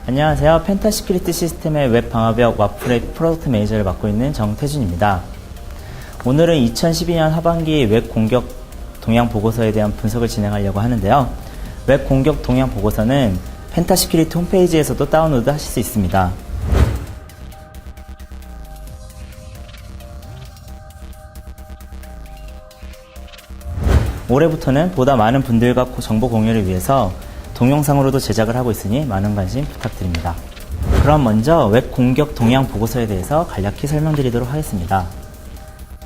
안녕하세요. 펜타시큐리티 시스템의 웹 방화벽 와플의 프로덕트 매니저를 맡고 있는 정태준입니다. 오늘은 2012년 하반기 웹 공격 동향 보고서에 대한 분석을 진행하려고 하는데요. 웹 공격 동향 보고서는 펜타시큐리티 홈페이지에서도 다운로드 하실 수 있습니다. 올해부터는 보다 많은 분들과 정보 공유를 위해서 동영상으로도 제작을 하고 있으니 많은 관심 부탁드립니다. 그럼 먼저 웹 공격 동향 보고서에 대해서 간략히 설명드리도록 하겠습니다.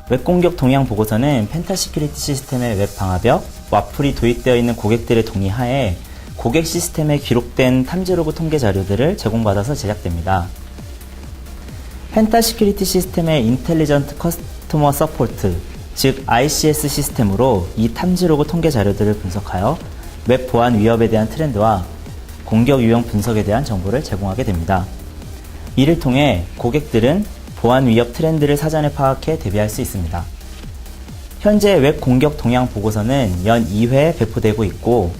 웹 공격 동향 보고서는 펜타시큐리티 시스템의 웹 방화벽, 와플이 도입되어 있는 고객들의 동의하에 고객 시스템에 기록된 탐지 로그 통계 자료들을 제공받아서 제작됩니다. 펜타시큐리티 시스템의 인텔리전트 커스터머 서포트, 즉 ICS 시스템으로 이 탐지 로그 통계 자료들을 분석하여 웹 보안 위협에 대한 트렌드와 공격 유형 분석에 대한 정보를 제공하게 됩니다. 이를 통해 고객들은 보안 위협 트렌드를 사전에 파악해 대비할 수 있습니다. 현재 웹 공격 동향 보고서는 연 2회 배포되고 있고,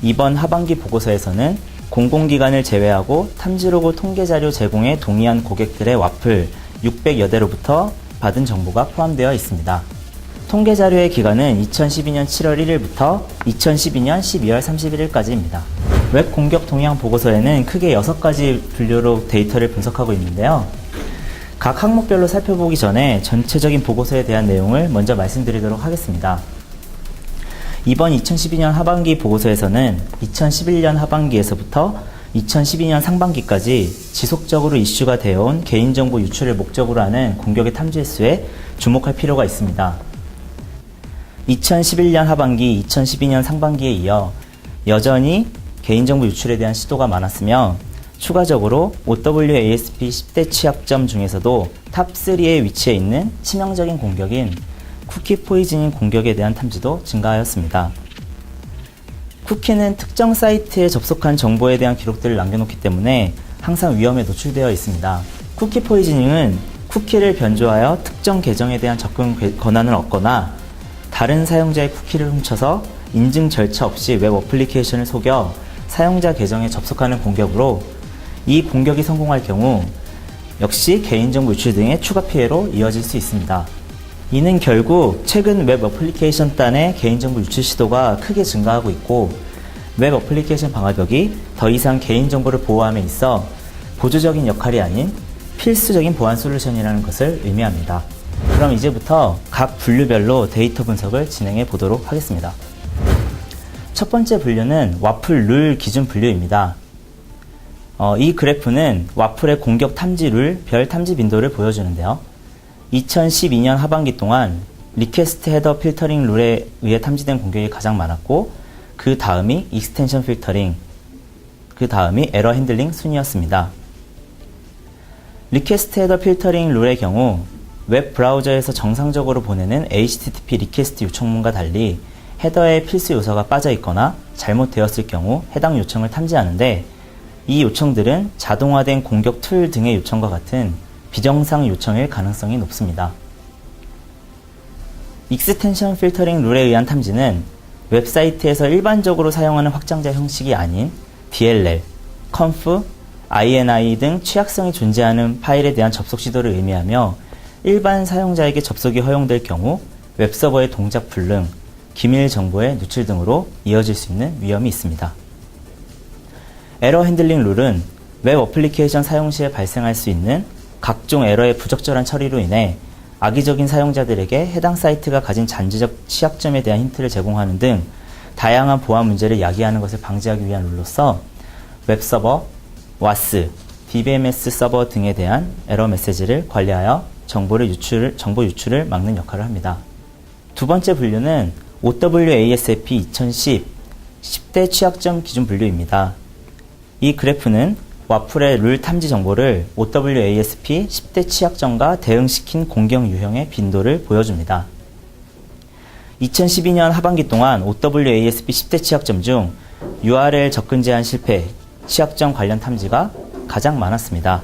이번 하반기 보고서에서는 공공기관을 제외하고 탐지 로그 통계 자료 제공에 동의한 고객들의 와플 600여 대로부터 받은 정보가 포함되어 있습니다. 통계 자료의 기간은 2012년 7월 1일부터 2012년 12월 31일까지입니다. 웹 공격 동향 보고서에는 크게 6가지 분류로 데이터를 분석하고 있는데요. 각 항목별로 살펴보기 전에 전체적인 보고서에 대한 내용을 먼저 말씀드리도록 하겠습니다. 이번 2012년 하반기 보고서에서는 2011년 하반기에서부터 2012년 상반기까지 지속적으로 이슈가 되어온 개인정보 유출을 목적으로 하는 공격의 탐지 횟수에 주목할 필요가 있습니다. 2011년 하반기, 2012년 상반기에 이어 여전히 개인정보 유출에 대한 시도가 많았으며, 추가적으로 OWASP 10대 취약점 중에서도 탑3에 위치해 있는 치명적인 공격인 쿠키 포이즈닝 공격에 대한 탐지도 증가하였습니다. 쿠키는 특정 사이트에 접속한 정보에 대한 기록들을 남겨놓기 때문에 항상 위험에 노출되어 있습니다. 쿠키 포이즈닝은 쿠키를 변조하여 특정 계정에 대한 접근 권한을 얻거나 다른 사용자의 쿠키를 훔쳐서 인증 절차 없이 웹 어플리케이션을 속여 사용자 계정에 접속하는 공격으로, 이 공격이 성공할 경우 역시 개인정보 유출 등의 추가 피해로 이어질 수 있습니다. 이는 결국 최근 웹 어플리케이션단의 개인정보 유출 시도가 크게 증가하고 있고, 웹 어플리케이션 방화벽이 더 이상 개인정보를 보호함에 있어 보조적인 역할이 아닌 필수적인 보안 솔루션이라는 것을 의미합니다. 그럼 이제부터 각 분류별로 데이터 분석을 진행해 보도록 하겠습니다. 첫 번째 분류는 와플 룰 기준 분류입니다. 이 그래프는 와플의 공격 탐지 룰, 별 탐지 빈도를 보여주는데요. 2012년 하반기 동안 리퀘스트 헤더 필터링 룰에 의해 탐지된 공격이 가장 많았고, 그 다음이 익스텐션 필터링, 그 다음이 에러 핸들링 순이었습니다. 리퀘스트 헤더 필터링 룰의 경우 웹 브라우저에서 정상적으로 보내는 HTTP 리퀘스트 요청문과 달리 헤더에 필수 요소가 빠져 있거나 잘못되었을 경우 해당 요청을 탐지하는데, 이 요청들은 자동화된 공격 툴 등의 요청과 같은 비정상 요청일 가능성이 높습니다. 익스텐션 필터링 룰에 의한 탐지는 웹사이트에서 일반적으로 사용하는 확장자 형식이 아닌 DLL, conf, INI 등 취약성이 존재하는 파일에 대한 접속 시도를 의미하며, 일반 사용자에게 접속이 허용될 경우 웹서버의 동작 불능, 기밀 정보의 누출 등으로 이어질 수 있는 위험이 있습니다. 에러 핸들링 룰은 웹 어플리케이션 사용 시에 발생할 수 있는 각종 에러의 부적절한 처리로 인해 악의적인 사용자들에게 해당 사이트가 가진 잠재적 취약점에 대한 힌트를 제공하는 등 다양한 보안 문제를 야기하는 것을 방지하기 위한 룰로서 웹서버, WAS, DBMS 서버 등에 대한 에러 메시지를 관리하여 정보 유출을 막는 역할을 합니다. 두 번째 분류는 OWASP 2010 10대 취약점 기준 분류입니다. 이 그래프는 와플의 룰 탐지 정보를 OWASP 10대 취약점과 대응시킨 공격 유형의 빈도를 보여줍니다. 2012년 하반기 동안 OWASP 10대 취약점 중 URL 접근 제한 실패, 취약점 관련 탐지가 가장 많았습니다.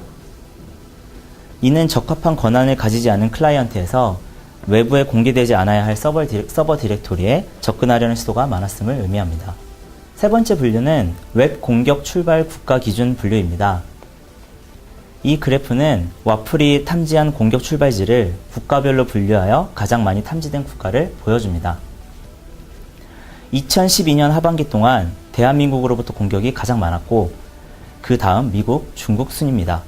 이는 적합한 권한을 가지지 않은 클라이언트에서 외부에 공개되지 않아야 할 서버 디렉토리에 접근하려는 시도가 많았음을 의미합니다. 세 번째 분류는 웹 공격 출발 국가 기준 분류입니다. 이 그래프는 와플이 탐지한 공격 출발지를 국가별로 분류하여 가장 많이 탐지된 국가를 보여줍니다. 2012년 하반기 동안 대한민국으로부터 공격이 가장 많았고 그 다음 미국, 중국 순입니다.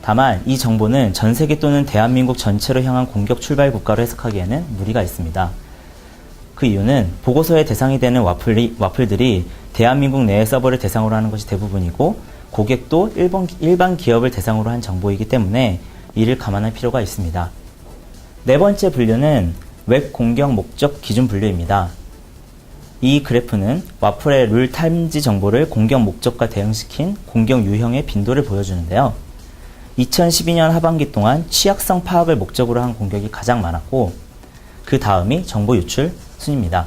다만 이 정보는 전 세계 또는 대한민국 전체로 향한 공격 출발 국가로 해석하기에는 무리가 있습니다. 그 이유는 보고서의 대상이 되는 와플들이 대한민국 내의 서버를 대상으로 하는 것이 대부분이고 고객도 일반 기업을 대상으로 한 정보이기 때문에 이를 감안할 필요가 있습니다. 네 번째 분류는 웹 공격 목적 기준 분류입니다. 이 그래프는 와플의 룰 탐지 정보를 공격 목적과 대응시킨 공격 유형의 빈도를 보여주는데요. 2012년 하반기 동안 취약성 파악을 목적으로 한 공격이 가장 많았고 그 다음이 정보 유출 순입니다.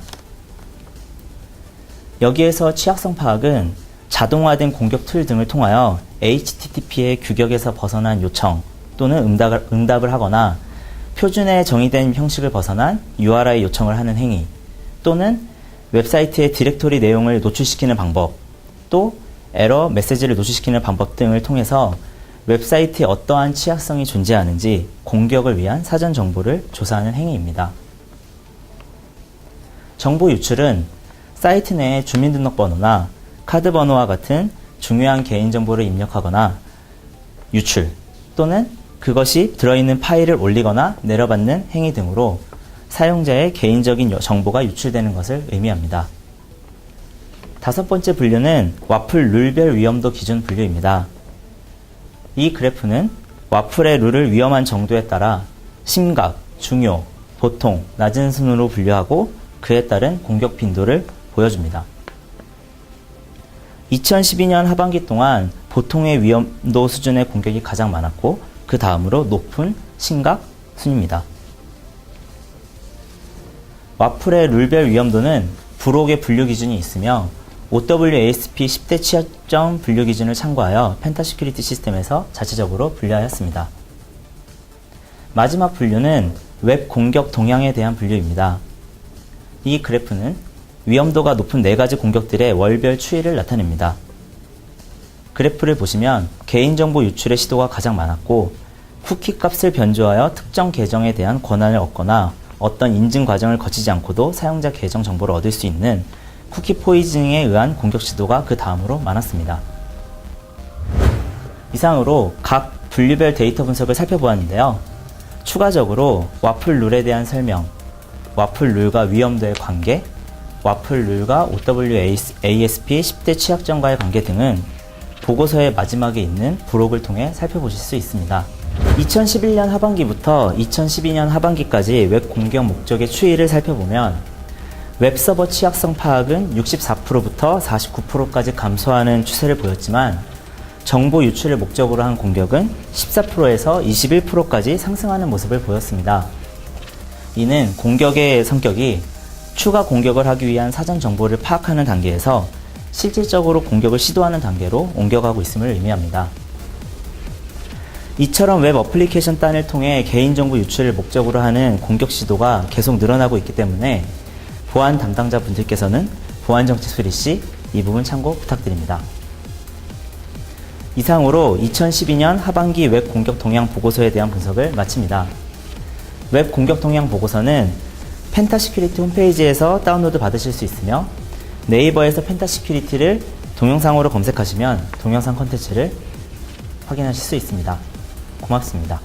여기에서 취약성 파악은 자동화된 공격 툴 등을 통하여 HTTP의 규격에서 벗어난 요청 또는 응답을 하거나 표준에 정의된 형식을 벗어난 URI 요청을 하는 행위 또는 웹사이트의 디렉토리 내용을 노출시키는 방법 또 에러 메시지를 노출시키는 방법 등을 통해서 웹사이트에 어떠한 취약성이 존재하는지 공격을 위한 사전 정보를 조사하는 행위입니다. 정보 유출은 사이트 내에 주민등록번호나 카드 번호와 같은 중요한 개인정보를 입력하거나 유출 또는 그것이 들어있는 파일을 올리거나 내려받는 행위 등으로 사용자의 개인적인 정보가 유출되는 것을 의미합니다. 다섯 번째 분류는 와플 룰별 위험도 기준 분류입니다. 이 그래프는 와플의 룰을 위험한 정도에 따라 심각, 중요, 보통, 낮은 순으로 분류하고 그에 따른 공격 빈도를 보여줍니다. 2012년 하반기 동안 보통의 위험도 수준의 공격이 가장 많았고 그 다음으로 높은 심각 순입니다. 와플의 룰별 위험도는 부록의 분류 기준이 있으며 OWASP 10대 취약점 분류 기준을 참고하여 펜타시큐리티 시스템에서 자체적으로 분류하였습니다. 마지막 분류는 웹 공격 동향에 대한 분류입니다. 이 그래프는 위험도가 높은 4가지 공격들의 월별 추이를 나타냅니다. 그래프를 보시면 개인정보 유출의 시도가 가장 많았고 쿠키 값을 변조하여 특정 계정에 대한 권한을 얻거나 어떤 인증 과정을 거치지 않고도 사용자 계정 정보를 얻을 수 있는 쿠키 포이즈닝에 의한 공격 시도가 그 다음으로 많았습니다. 이상으로 각 분류별 데이터 분석을 살펴보았는데요. 추가적으로 와플 룰에 대한 설명, 와플 룰과 위험도의 관계, 와플 룰과 OWASP 10대 취약점과의 관계 등은 보고서의 마지막에 있는 부록을 통해 살펴보실 수 있습니다. 2011년 하반기부터 2012년 하반기까지 웹 공격 목적의 추이를 살펴보면 웹서버 취약성 파악은 64%부터 49%까지 감소하는 추세를 보였지만 정보 유출을 목적으로 한 공격은 14%에서 21%까지 상승하는 모습을 보였습니다. 이는 공격의 성격이 추가 공격을 하기 위한 사전 정보를 파악하는 단계에서 실질적으로 공격을 시도하는 단계로 옮겨가고 있음을 의미합니다. 이처럼 웹 어플리케이션 단을 통해 개인정보 유출을 목적으로 하는 공격 시도가 계속 늘어나고 있기 때문에 보안 담당자 분들께서는 보안정책 수리 시 이 부분 참고 부탁드립니다. 이상으로 2012년 하반기 웹 공격 동향 보고서에 대한 분석을 마칩니다. 웹 공격 동향 보고서는 펜타시큐리티 홈페이지에서 다운로드 받으실 수 있으며 네이버에서 펜타시큐리티를 동영상으로 검색하시면 동영상 콘텐츠를 확인하실 수 있습니다. 고맙습니다.